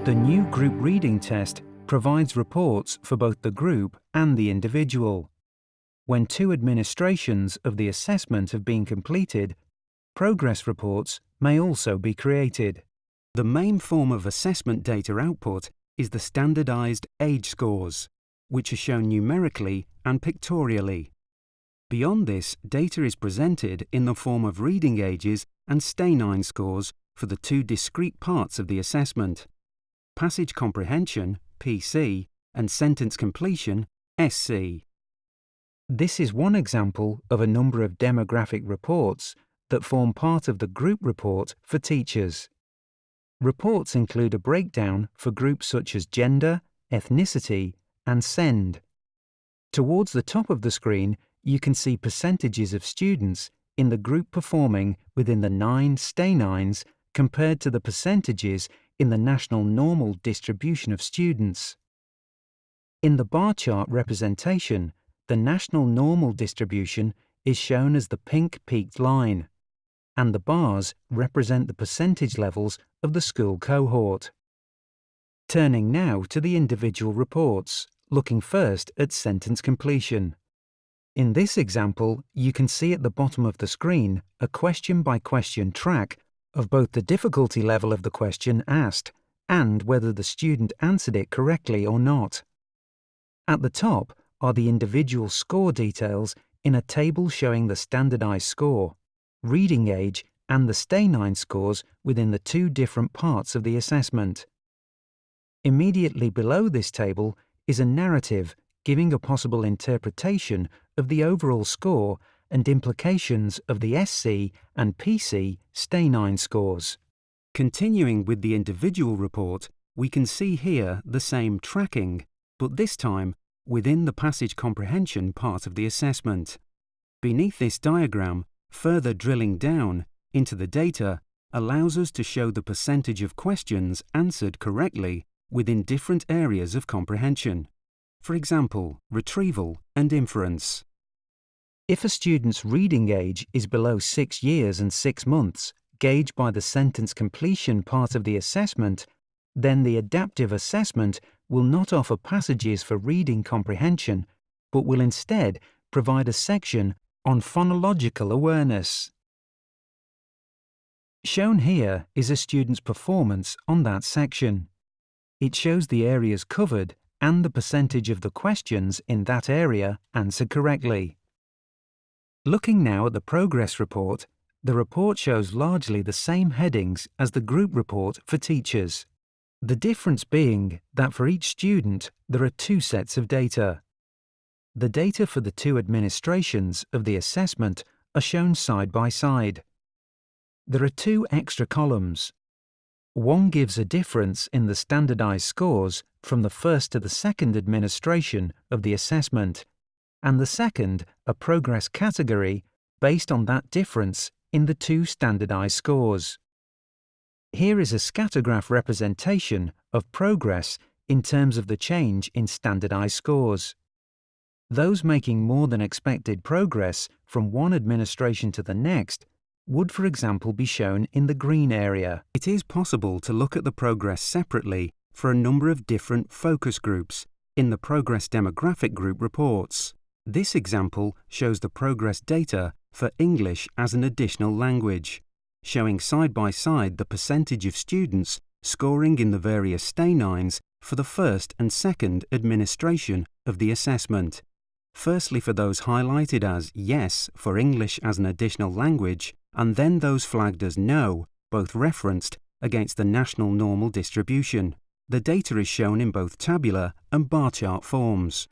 The new group reading test provides reports for both the group and the individual. When 2 administrations of the assessment have been completed, progress reports may also be created. The main form of assessment data output is the standardized age scores, which are shown numerically and pictorially. Beyond this, data is presented in the form of reading ages and stay-9 scores for the 2 discrete parts of the assessment: passage comprehension, PC, and sentence completion, SC. This is one example of a number of demographic reports that form part of the group report for teachers. Reports include a breakdown for groups such as gender, ethnicity, and SEND. Towards the top of the screen, you can see percentages of students in the group performing within the 9 stay-9s compared to the percentages in the national normal distribution of students. In the bar chart representation, the national normal distribution is shown as the pink peaked line, and the bars represent the percentage levels of the school cohort. Turning now to the individual reports, looking first at sentence completion. In this example, you can see at the bottom of the screen a question-by-question track of both the difficulty level of the question asked and whether the student answered it correctly or not. At the top are the individual score details in a table showing the standardized score, reading age, and the stay-9 scores within the 2 different parts of the assessment. Immediately below this table is a narrative giving a possible interpretation of the overall score and implications of the SC and PC stay-9 scores. Continuing with the individual report, we can see here the same tracking, but this time within the passage comprehension part of the assessment. Beneath this diagram, further drilling down into the data allows us to show the percentage of questions answered correctly within different areas of comprehension. For example, retrieval and inference. If a student's reading age is below 6 years and 6 months, gauged by the sentence completion part of the assessment, then the adaptive assessment will not offer passages for reading comprehension, but will instead provide a section on phonological awareness. Shown here is a student's performance on that section. It shows the areas covered and the percentage of the questions in that area answered correctly. Looking now at the progress report, the report shows largely the same headings as the group report for teachers. The difference being that for each student there are 2 sets of data. The data for the 2 administrations of the assessment are shown side by side. There are 2 extra columns. One gives a difference in the standardized scores from the first to the second administration of the assessment, and the second a progress category based on that difference in the 2 standardized scores. Here is a scattergraph representation of progress in terms of the change in standardized scores. Those making more than expected progress from one administration to the next would, for example, be shown in the green area. It is possible to look at the progress separately for a number of different focus groups in the progress demographic group reports. This example shows the progress data for English as an additional language, showing side by side the percentage of students scoring in the various stay-9s for the first and second administration of the assessment. Firstly for those highlighted as yes for English as an additional language, and then those flagged as no, both referenced against the national normal distribution. The data is shown in both tabular and bar chart forms.